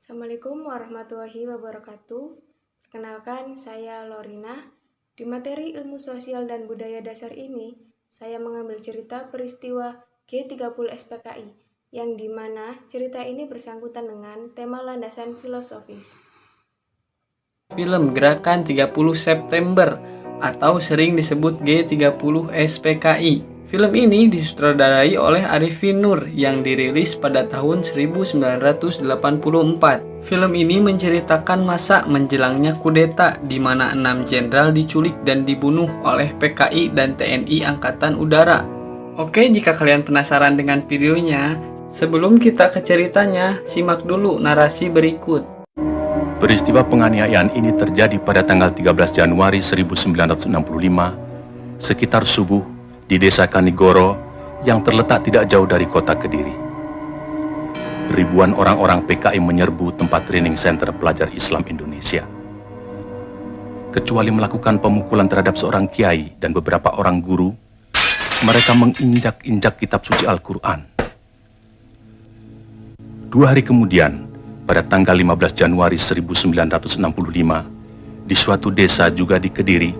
Assalamualaikum warahmatullahi wabarakatuh. Perkenalkan, saya Lorina. Di materi Ilmu Sosial dan Budaya Dasar ini, saya mengambil cerita peristiwa G30 SPKI, yang dimana cerita ini bersangkutan dengan tema landasan filosofis. Film Gerakan 30 September atau sering disebut G30 SPKI. Film ini disutradarai oleh Arifin Nur yang dirilis pada tahun 1984. Film ini menceritakan masa menjelangnya kudeta di mana 6 jenderal diculik dan dibunuh oleh PKI dan TNI Angkatan Udara. Oke, jika kalian penasaran dengan videonya, sebelum kita ke ceritanya, simak dulu narasi berikut. Peristiwa penganiayaan ini terjadi pada tanggal 13 Januari 1965, sekitar subuh di desa Kanigoro yang terletak tidak jauh dari kota Kediri. Ribuan orang-orang PKI menyerbu tempat training center pelajar Islam Indonesia. Kecuali melakukan pemukulan terhadap seorang kiai dan beberapa orang guru, mereka menginjak-injak kitab suci Al-Quran. 2 hari kemudian, pada tanggal 15 Januari 1965, di suatu desa juga di Kediri,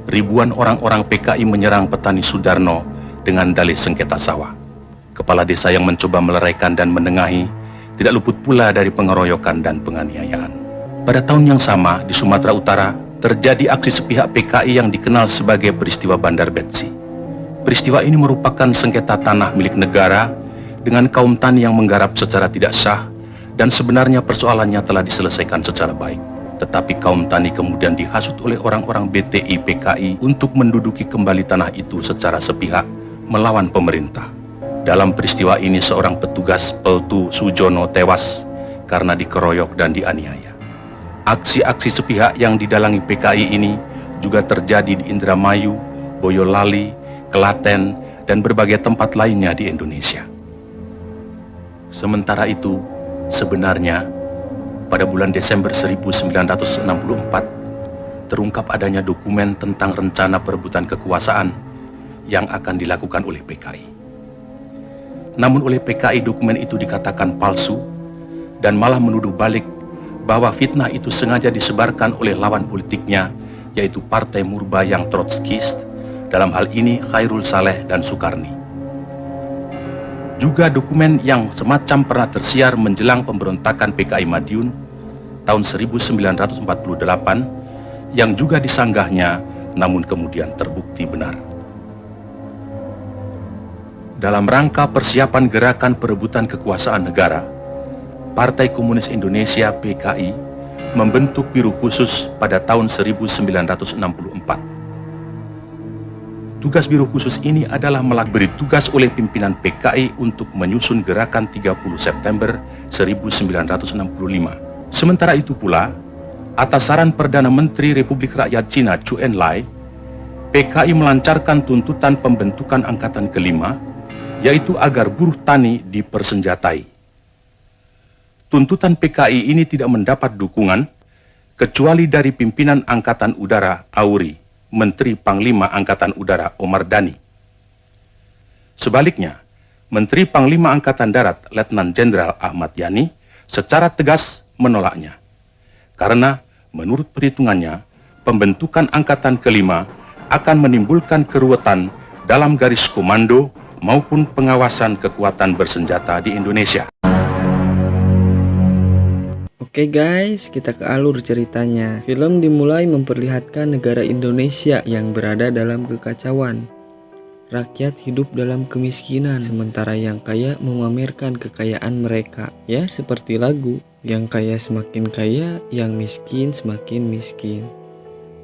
ribuan orang-orang PKI menyerang petani Sudarno dengan dalih sengketa sawah. Kepala desa yang mencoba meleraikan dan menengahi tidak luput pula dari pengeroyokan dan penganiayaan. Pada tahun yang sama, di Sumatera Utara, terjadi aksi sepihak PKI yang dikenal sebagai peristiwa Bandar Betsi. Peristiwa ini merupakan sengketa tanah milik negara dengan kaum tani yang menggarap secara tidak sah, dan sebenarnya persoalannya telah diselesaikan secara baik. Tetapi kaum tani kemudian dihasut oleh orang-orang BTI PKI untuk menduduki kembali tanah itu secara sepihak melawan pemerintah. Dalam peristiwa ini seorang petugas Peltu Sujono tewas karena dikeroyok dan dianiaya. Aksi-aksi sepihak yang didalangi PKI ini juga terjadi di Indramayu, Boyolali, Klaten, dan berbagai tempat lainnya di Indonesia. Sementara itu, sebenarnya, pada bulan Desember 1964, terungkap adanya dokumen tentang rencana perebutan kekuasaan yang akan dilakukan oleh PKI. Namun oleh PKI dokumen itu dikatakan palsu dan malah menuduh balik bahwa fitnah itu sengaja disebarkan oleh lawan politiknya, yaitu Partai Murbayang Trotskist, dalam hal ini Khairul Saleh dan Sukarni. Juga dokumen yang semacam pernah tersiar menjelang pemberontakan PKI Madiun tahun 1948 yang juga disanggahnya namun kemudian terbukti benar. Dalam rangka persiapan gerakan perebutan kekuasaan negara, Partai Komunis Indonesia PKI membentuk Biro Khusus pada tahun 1964. Tugas Biro Khusus ini adalah beri tugas oleh pimpinan PKI untuk menyusun gerakan 30 September 1965. Sementara itu pula, atas saran Perdana Menteri Republik Rakyat Cina Zhou Enlai, PKI melancarkan tuntutan pembentukan angkatan kelima, yaitu agar buruh tani dipersenjatai. Tuntutan PKI ini tidak mendapat dukungan kecuali dari pimpinan Angkatan Udara Auri, Menteri Panglima Angkatan Udara Omar Dhani. Sebaliknya, Menteri Panglima Angkatan Darat Letnan Jenderal Ahmad Yani secara tegas menolaknya. Karena menurut perhitungannya, pembentukan angkatan kelima akan menimbulkan keruwetan dalam garis komando maupun pengawasan kekuatan bersenjata di Indonesia. Oke guys, kita ke alur ceritanya. Film dimulai memperlihatkan negara Indonesia yang berada dalam kekacauan. Rakyat hidup dalam kemiskinan, sementara yang kaya memamerkan kekayaan mereka. Ya, seperti lagu, yang kaya semakin kaya, yang miskin semakin miskin.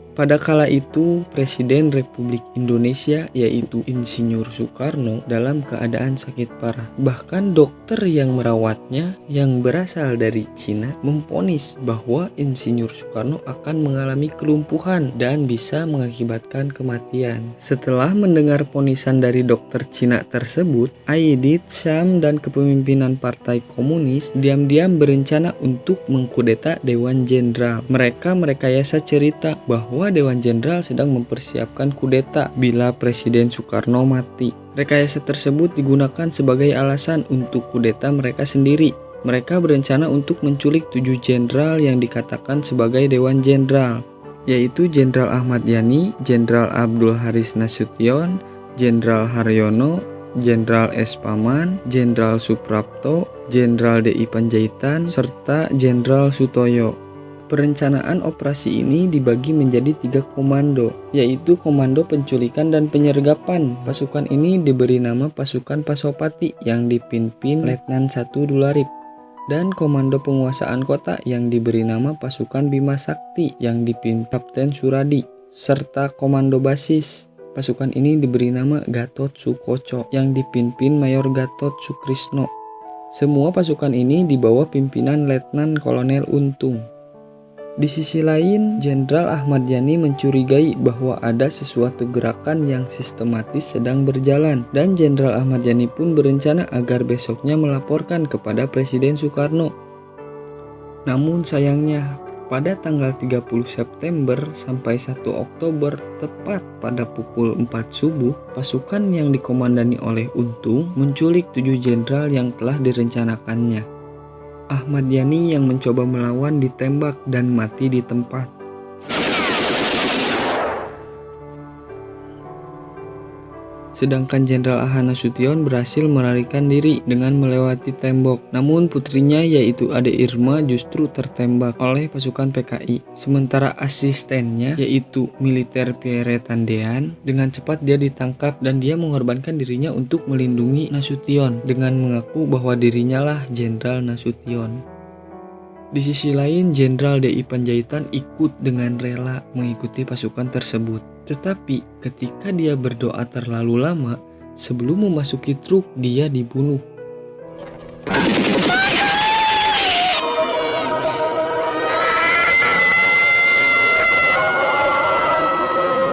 Pada kala itu, Presiden Republik Indonesia yaitu Insinyur Soekarno dalam keadaan sakit parah. Bahkan dokter yang merawatnya yang berasal dari Cina memvonis bahwa Insinyur Soekarno akan mengalami kelumpuhan dan bisa mengakibatkan kematian. Setelah mendengar vonisan dari dokter Cina tersebut, Aidit, Syam, dan kepemimpinan Partai Komunis diam-diam berencana untuk mengkudeta Dewan Jenderal. Mereka merekayasa cerita bahwa Dewan Jenderal sedang mempersiapkan kudeta bila Presiden Soekarno mati. Rekayasa tersebut digunakan sebagai alasan untuk kudeta mereka sendiri. Mereka berencana untuk menculik 7 jenderal yang dikatakan sebagai Dewan Jenderal, yaitu Jenderal Ahmad Yani, Jenderal Abdul Haris Nasution, Jenderal Haryono, Jenderal S. Paman, Jenderal Suprapto, Jenderal DI Panjaitan, serta Jenderal Sutoyo. Perencanaan operasi ini dibagi menjadi 3 komando, yaitu Komando Penculikan dan Penyergapan. Pasukan ini diberi nama Pasukan Pasopati yang dipimpin Letnan 1 Dularip, dan Komando Penguasaan Kota yang diberi nama Pasukan Bima Sakti yang dipimpin Kapten Suradi, serta Komando Basis. Pasukan ini diberi nama Gatot Sukoco yang dipimpin Mayor Gatot Sukrisno. Semua pasukan ini di bawah pimpinan Letnan Kolonel Untung. Di sisi lain, Jenderal Ahmad Yani mencurigai bahwa ada sesuatu gerakan yang sistematis sedang berjalan, dan Jenderal Ahmad Yani pun berencana agar besoknya melaporkan kepada Presiden Soekarno. Namun sayangnya, pada tanggal 30 September sampai 1 Oktober, tepat pada pukul 4 subuh, pasukan yang dikomandani oleh Untung menculik 7 jenderal yang telah direncanakannya. Ahmad Yani yang mencoba melawan ditembak dan mati di tempat. Sedangkan Jenderal Ahana Nasution berhasil melarikan diri dengan melewati tembok. Namun putrinya yaitu Ade Irma justru tertembak oleh pasukan PKI. Sementara asistennya yaitu militer Pierre Tandean, dengan cepat dia ditangkap dan dia mengorbankan dirinya untuk melindungi Nasution dengan mengaku bahwa dirinya lah Jenderal Nasution. Di sisi lain, Jenderal DI Panjaitan ikut dengan rela mengikuti pasukan tersebut. Tetapi ketika dia berdoa terlalu lama, sebelum memasuki truk dia dibunuh.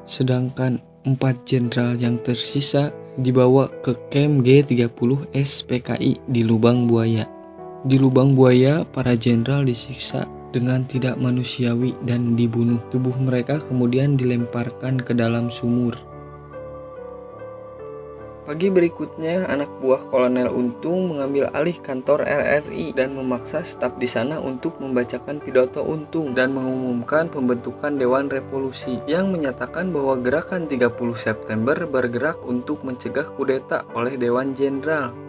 Sedangkan 4 jenderal yang tersisa dibawa ke kamp G30 SPKI di Lubang Buaya. Di Lubang Buaya, para jenderal disiksa dengan tidak manusiawi dan dibunuh. Tubuh mereka kemudian dilemparkan ke dalam sumur. Pagi berikutnya, anak buah Kolonel Untung mengambil alih kantor RRI dan memaksa staf di sana untuk membacakan pidato Untung dan mengumumkan pembentukan Dewan Revolusi yang menyatakan bahwa gerakan 30 September bergerak untuk mencegah kudeta oleh Dewan Jenderal.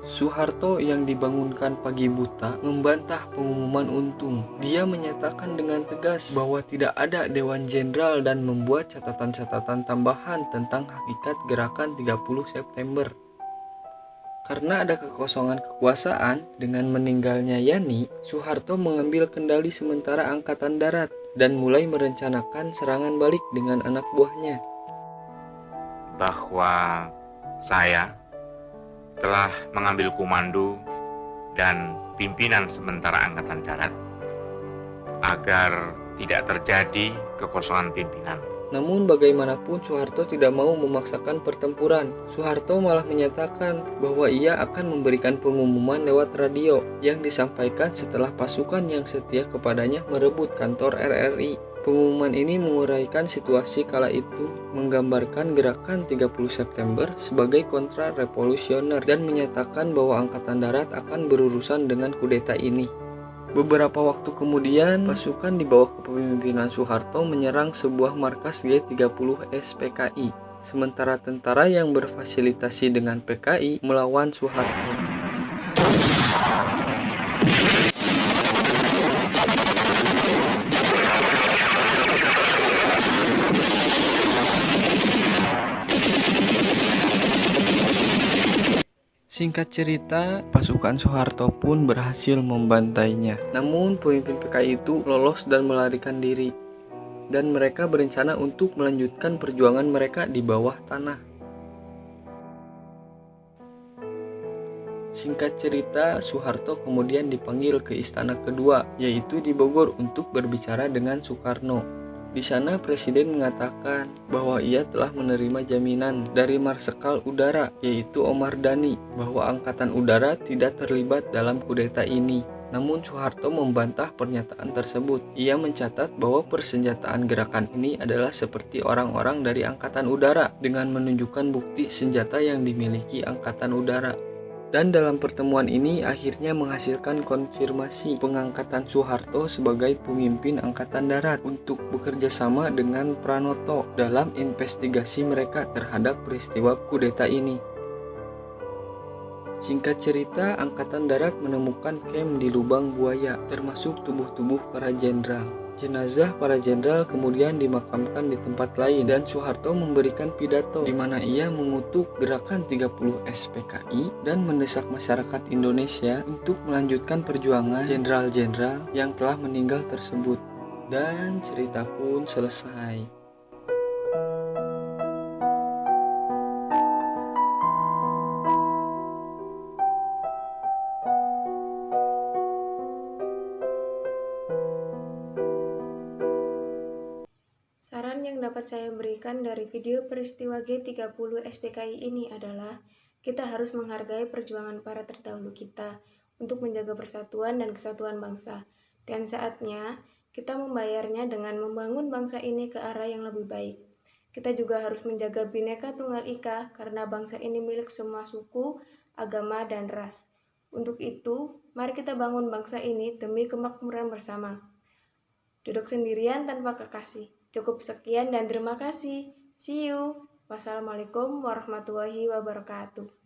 Soeharto yang dibangunkan pagi buta membantah pengumuman Untung. Dia menyatakan dengan tegas bahwa tidak ada Dewan Jenderal dan membuat catatan-catatan tambahan tentang hakikat gerakan 30 September. Karena ada kekosongan kekuasaan, dengan meninggalnya Yani, Soeharto mengambil kendali sementara Angkatan Darat dan mulai merencanakan serangan balik dengan anak buahnya. Bahwa saya telah mengambil komando dan pimpinan sementara Angkatan Darat agar tidak terjadi kekosongan pimpinan. Namun bagaimanapun Soeharto tidak mau memaksakan pertempuran. Soeharto malah menyatakan bahwa ia akan memberikan pengumuman lewat radio yang disampaikan setelah pasukan yang setia kepadanya merebut kantor RRI. Pengumuman ini menguraikan situasi kala itu, menggambarkan gerakan 30 September sebagai kontra-revolusioner dan menyatakan bahwa Angkatan Darat akan berurusan dengan kudeta ini. Beberapa waktu kemudian, pasukan di bawah kepemimpinan Soeharto menyerang sebuah markas G30 SPKI, sementara tentara yang berfasilitasi dengan PKI melawan Soeharto. Singkat cerita, pasukan Soeharto pun berhasil membantainya. Namun pemimpin PKI itu lolos dan melarikan diri. Dan mereka berencana untuk melanjutkan perjuangan mereka di bawah tanah. Singkat cerita, Soeharto kemudian dipanggil ke istana kedua, yaitu di Bogor untuk berbicara dengan Soekarno. Di sana Presiden mengatakan bahwa ia telah menerima jaminan dari Marsekal Udara yaitu Omar Dhani bahwa Angkatan Udara tidak terlibat dalam kudeta ini. Namun Soeharto membantah pernyataan tersebut. Ia mencatat bahwa persenjataan gerakan ini adalah seperti orang-orang dari Angkatan Udara dengan menunjukkan bukti senjata yang dimiliki Angkatan Udara. Dan dalam pertemuan ini akhirnya menghasilkan konfirmasi pengangkatan Soeharto sebagai pemimpin Angkatan Darat untuk bekerja sama dengan Pranoto dalam investigasi mereka terhadap peristiwa kudeta ini. Singkat cerita, Angkatan Darat menemukan camp di Lubang Buaya, termasuk tubuh-tubuh para jenderal. Jenazah para jenderal kemudian dimakamkan di tempat lain dan Soeharto memberikan pidato di mana ia mengutuk gerakan 30 SPKI dan mendesak masyarakat Indonesia untuk melanjutkan perjuangan jenderal-jenderal yang telah meninggal tersebut. Dan cerita pun selesai. Saran yang dapat saya berikan dari video peristiwa G30 SPKI ini adalah kita harus menghargai perjuangan para terdahulu kita untuk menjaga persatuan dan kesatuan bangsa. Dan saatnya kita membayarnya dengan membangun bangsa ini ke arah yang lebih baik. Kita juga harus menjaga Bhinneka Tunggal Ika karena bangsa ini milik semua suku, agama, dan ras. Untuk itu, mari kita bangun bangsa ini demi kemakmuran bersama. Duduk sendirian tanpa kekasih. Cukup sekian dan terima kasih. See you. Wassalamualaikum warahmatullahi wabarakatuh.